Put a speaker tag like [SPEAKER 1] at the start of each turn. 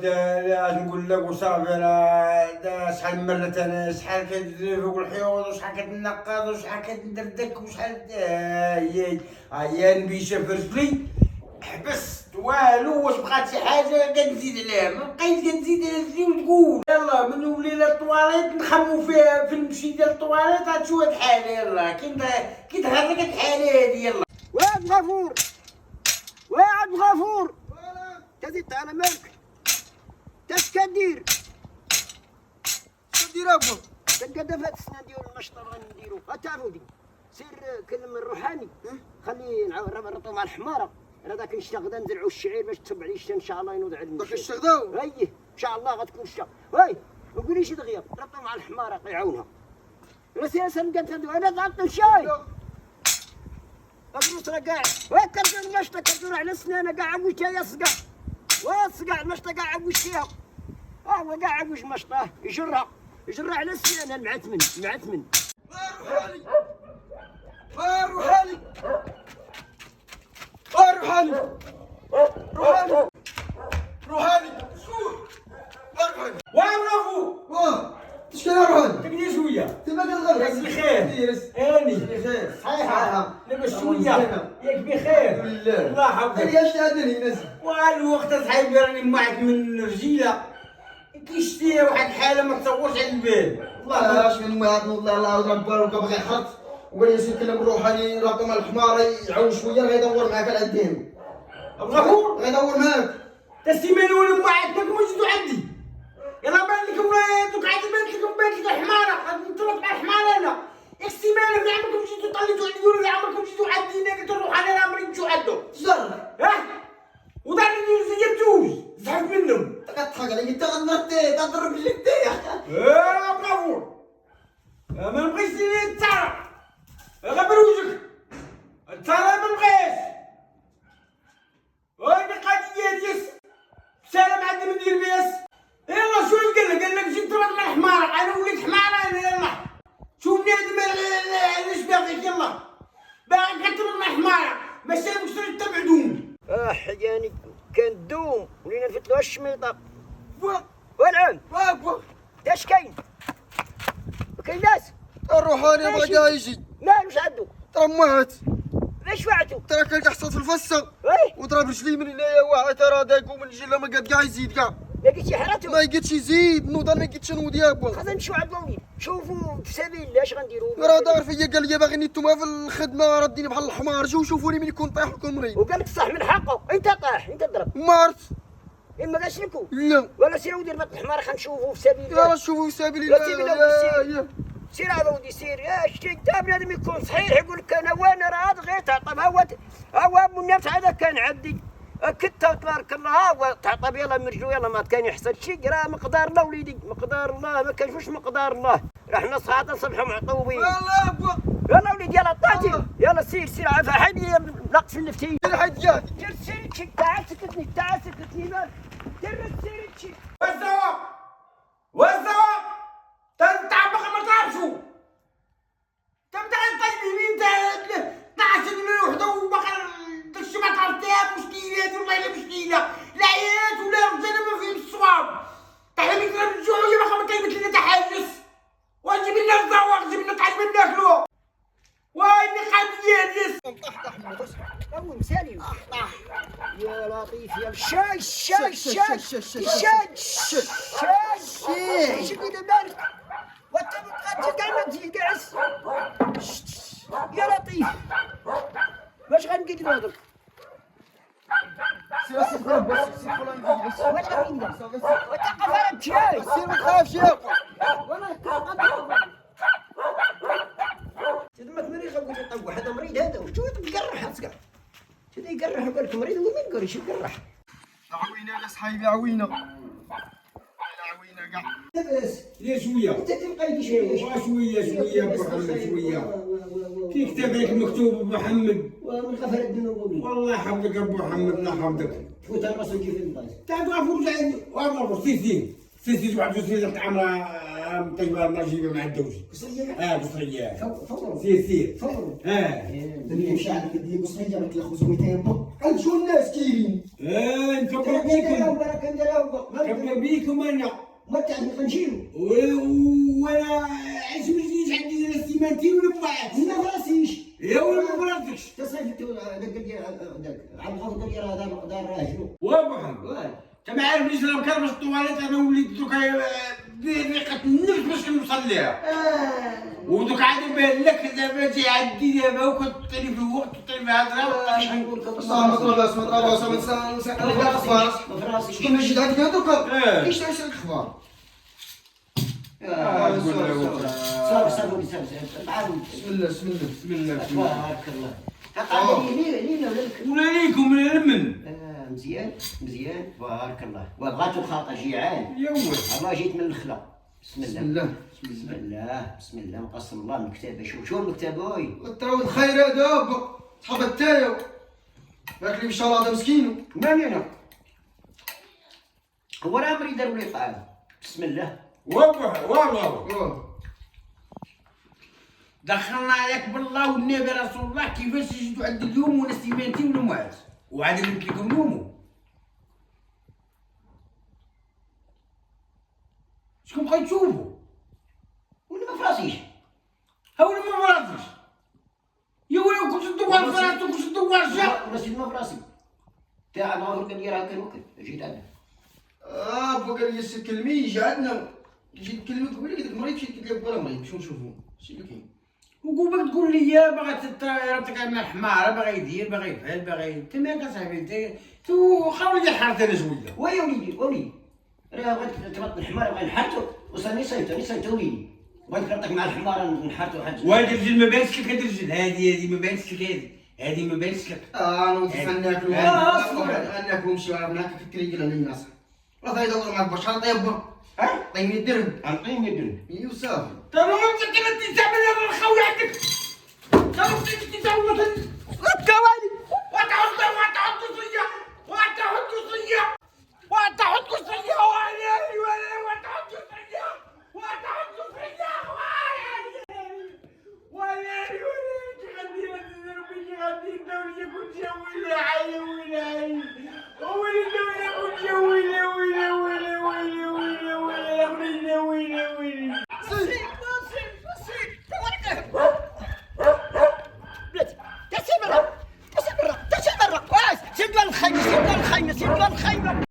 [SPEAKER 1] لا نقول لك وصافي راه شحال من مرة انا شحال كندير فوق الحيوط وشحال كننقض وشحال كندردك وشحال هيا نبيشه في رجلي حبست والو واش بقات شي حاجة كنزيد عليها ما بقيتش كنزيد على رجلي وتقول يلا من ولينا الطواليت نخمو فيها في المشي ديال الطواليت غتشوف هاد الحالة يلا كي تهرك هاد الحالة هادي يلا.
[SPEAKER 2] واد غفور واد غفور تزيد على مالك تاش كدير
[SPEAKER 3] كدير ابو
[SPEAKER 2] كنقدر فهاد السنه ديال المشطه غنديرو تعرفوا سير كلم الروحاني خليه نربطو مع الحماره انا داك الشتا غدا نزرعو الشعير باش تتبع لي الشتا ان شاء الله ينوض عندنا
[SPEAKER 3] داك الشتا غدا
[SPEAKER 2] ايه ان شاء الله غتكون الشتا هاي ما تقوليش دغيا ربطو مع الحماره يعاونها انا سياسه نقدر انا ضغطت الشاي مبروك راه كاع وين كدير المشطه كدير على سنانه كاع عوجتها يا صقع وصقع المشطه كاع عوجتيها هو كاع عوج مشطه يجرها على سنانه المعتمن
[SPEAKER 3] روحاني روحاني روحاني روحاني روحاني روحاني
[SPEAKER 1] برافو
[SPEAKER 3] واه اش كاين روحاني
[SPEAKER 1] تقني شوية
[SPEAKER 3] تما كتغلب
[SPEAKER 1] بخير هاني
[SPEAKER 3] بخير
[SPEAKER 1] صحيحة لاباس شوية ياك بخير
[SPEAKER 3] بالله
[SPEAKER 1] الله يحفظك
[SPEAKER 3] يا شادني ناس
[SPEAKER 1] والوقت صاحبي راني معك من رجيلة كي شتي واحد الحالة ما تصورش على البال
[SPEAKER 3] والله اش من واحد الله ربك بغى يحط وقال لي سكلم روحاني رقم الحمار يعاون شويه غيدور معاك على الدين
[SPEAKER 1] غفور
[SPEAKER 3] غيدور معاك
[SPEAKER 1] تسيماني ولا معك ما موجودوا عندي يلا بان لكم دوك عاد بانت لكم الحمارة غادي نطلق مع الحمارة انا ياك السيمانة في عمركم جيتو طليتو عندي ولا عمركم جيتو عندي انا قلت روحاني انا عمري نمشيو عندو
[SPEAKER 3] زر
[SPEAKER 1] ودارني زيدتوش زعفت منهم
[SPEAKER 3] كتضحك عليا انت غنرتي تضرب جدي
[SPEAKER 1] برافو ما نبغيش نتعرف غبر وجهك التعرف ما نبغيش هاي القضية ديال سلام عندي مدير بيس يلا شوف قال لك جيت تربط مع الحمارة انا وليت حمارة انا يلا شوف بنادم علاش باغيك يلا باغي كتربط مع الحمارة ماشي باش تبعدوني
[SPEAKER 2] يعني كان دوم ولينا نفتلو الشميطه
[SPEAKER 3] فوق
[SPEAKER 2] ونعم
[SPEAKER 3] فوق
[SPEAKER 2] اش كاين ما كاين ناس
[SPEAKER 3] الروحاني بغا كاع يجي
[SPEAKER 2] مالوش عندو
[SPEAKER 3] ترى مات
[SPEAKER 2] اش فعلتو
[SPEAKER 3] ترى كان كيحصل في الفصه
[SPEAKER 2] ايه
[SPEAKER 3] وضرب رجلي من هنايا واحد ترى داك ومن جيل ما قاد كاع يزيد كاع
[SPEAKER 2] لقيتي حراتو
[SPEAKER 3] ما لقيتش يزيد نوض ما لقيتش نوض يا با
[SPEAKER 2] خاصنا نمشيو عند الوليد شوفوا في سبيل الله اش غنديروا
[SPEAKER 3] راه دار فيا قال لي باغي نيتوما في الخدمه رديني بحال الحمار جيو شوفوني ملي كون طايح وكون مريض
[SPEAKER 2] وقال لك صح من حقه انت طاح انت ضرب
[SPEAKER 3] مارت
[SPEAKER 2] اما قالش لكم
[SPEAKER 3] لا
[SPEAKER 2] ولا سير ودير بط الحمار خنشوفوا في سبيل
[SPEAKER 3] يا
[SPEAKER 2] الله
[SPEAKER 3] شوفوا في سبيل
[SPEAKER 2] يا سيدي
[SPEAKER 3] الله
[SPEAKER 2] لو سير هذا ودي سير شتي انت بنادم يكون صحيح يقول لك انا وانا راه غير تعطب هو ابو النفس هذا كان عندي كنت تبارك الله هو تعطب يلا من رجلو يلا ما كان يحصل شيء راه مقدار الله وليدي مقدار الله ما كانش واش مقدار الله رحنا صحاط نصبحوا معطوبين
[SPEAKER 3] والله با
[SPEAKER 2] يلا وليدي يلا طاطي يلا سير عافا حيدي نقص في النفتي
[SPEAKER 3] الحد جاك
[SPEAKER 2] دير سيرتشي تعال سكتني مال دير سيرتشي
[SPEAKER 1] والزواق تنتعبق ما تعرفوا تبدا تجري مين 12 مليون وحده وباقي داكشي ما تعرفتيها مشكله هادي والله الا مشكله لا عيات ولا رجاله ما فيهم الصواب تحلمي كلام الجوع ولا باقي ما كاينش لنا تحاجس وجيب لنا الزواق جيب لنا طعام ناكلو واي قضيه
[SPEAKER 2] اول مسالي يا لطيف يا الشاي شو كده مالك وانت متغدي كاع ما تجي جالس يا لطيف واش غنقيد نهضر واش غنقيد وتقف على الشاي
[SPEAKER 3] سير ما تخافش يا با
[SPEAKER 2] والله سيدي ما تمريض قلت طب هذا مريض هذا وشو يقرح هسكا شو يقرح وقال لك مريض وما يقرش يقرح
[SPEAKER 3] عوينا يا صحيبي عوينا كاع
[SPEAKER 2] لاباس
[SPEAKER 1] يا شويه
[SPEAKER 2] انت تبقى يدي شويه
[SPEAKER 1] محمد شويه كي كتب لك مكتوب محمد
[SPEAKER 2] ومن غفر الذنوب لي
[SPEAKER 1] والله يحفظك ابو محمد الله يحفظك
[SPEAKER 2] تفوت الراس وتجي في الباز
[SPEAKER 1] تعال غفور جاي غفور سيسي واحد وسيلة عامرة طيبة نجيبة مع الدوشي.
[SPEAKER 3] قصريه
[SPEAKER 1] قصرية.
[SPEAKER 3] فور
[SPEAKER 1] سير.
[SPEAKER 3] فور
[SPEAKER 1] اللي
[SPEAKER 3] مش عارف كدير قصريه مثل 500 يورو قال شو الناس كاينين
[SPEAKER 1] نكبر بيكم. كبر بيكم انا.
[SPEAKER 3] ما تعرف نجيبو
[SPEAKER 1] وانا عايش مجلس عندي الاستيمانتين ولا بعد.
[SPEAKER 3] ما فراسيش
[SPEAKER 1] يا ولا ما فرضتش.
[SPEAKER 3] تصيفت على الغرض ديال هذا دار راجلو
[SPEAKER 1] واضح. انت ما عارف ليش انا مكرمش الطواليت انا وليت دوك بريقة النفس باش نوصل ليها. ودوك عاد بان لك دابا تيعدي دابا وكتعطيني في الوقت وتعطيني في الهضره.
[SPEAKER 3] اش نقول لك صافي ما طلبش الاخبار
[SPEAKER 2] ما فراسيش
[SPEAKER 3] شكون اللي جيت هذيك دوكا كيش تعيش الاخبار
[SPEAKER 2] صافي تعاود
[SPEAKER 1] بسم الله.
[SPEAKER 2] تبارك الله هاكا لينا
[SPEAKER 1] ولا ليكم ولا لمن.
[SPEAKER 2] مزيان تبارك الله وبغاتو خاطر جيعان
[SPEAKER 1] يا ولد.
[SPEAKER 2] الله جيت من الخلا بسم الله
[SPEAKER 3] بسم
[SPEAKER 2] بسم الله مقسم الله المكتبه شو المكتبه وي
[SPEAKER 3] تراود الخير هذا صحاب التايو قالت لي ان شاء الله هذا مسكين
[SPEAKER 2] مالي انا هو راه مريض داروا لي طعام بسم الله
[SPEAKER 1] والله دخلنا عليك بالله والنبي رسول الله كيفاش جيتوا عند اليوم ولا سيمانتي ولا موعد وعاد قلت لكم نوموا. شكون بغا تشوفوا؟
[SPEAKER 2] ولا ما فراسيش
[SPEAKER 1] هاولا ما فراسيش. يا ولد كنت تدور فراسك كنت تدور الشهر.
[SPEAKER 2] ولا سيد ما فراسي تاع الله قال لي راه كان وكل جيت عندنا
[SPEAKER 3] بو قال لي السي كلمي يجي عندنا يجي نكلمك قبل لك مريض مشيت قلت لك بلا مريض شنو نشوفوا شي اللي كاين
[SPEAKER 1] وقوبك تقول لي يا باغي راسك انا حمار باغي يدير باغي يفعل باغي انت مالك اصاحبي انت تو خاول لي حارت انا شويه.
[SPEAKER 2] ويا وليدي راه بغيت تربط الحمار بغا نحرتو وصلني صيفط وليدي بغيت نربطك مع الحمار نحرتو حاجه
[SPEAKER 1] وهذا الرجل ما بانش لك. هذا الرجل هذه ما بانش لك. هذه ما بانش لك.
[SPEAKER 3] انا نتفناك انك نمشي هناك في الطريق على الناس راه يدور مع البشر طيب طيب الدرهم
[SPEAKER 2] عطيني مدرن
[SPEAKER 3] ايوا صافي
[SPEAKER 1] ترى انت كنت تعمل الخوي عندك. ترى انت تعمل
[SPEAKER 2] التوالي